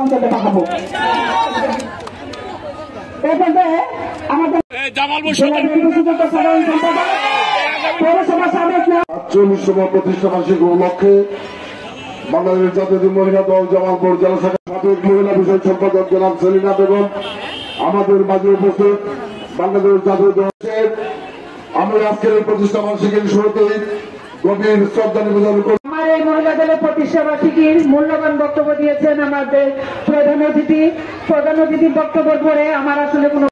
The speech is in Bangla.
অঞ্চলে পাঠাবো। এরপরে আমাদের সাধারণ সম্পাদক পৌরসভা সাবেক ৪৮তম প্রতিষ্ঠাবার্ষিকী উপলক্ষে বাংলাদেশ জাতীয় মহিলা দল জামালপুর জেলা শাখার সাবেক মহিলা বিষয় সম্পাদক জনাব সেলিনা বেগম আমাদের মাঝে উপস্থিত। বাংলাদেশ জাতীয় দলের আমি আজকের এই প্রতিষ্ঠাবার্ষিকীর শুরুতেই গভীর শ্রদ্ধা নিবেদন করি। আমার এই মহিলা দলের প্রতিষ্ঠাবার্ষিকীর মূল্যবান বক্তব্য দিয়েছেন আমাদের প্রধান অতিথি বক্তব্য পরে আমার আসলে কোনো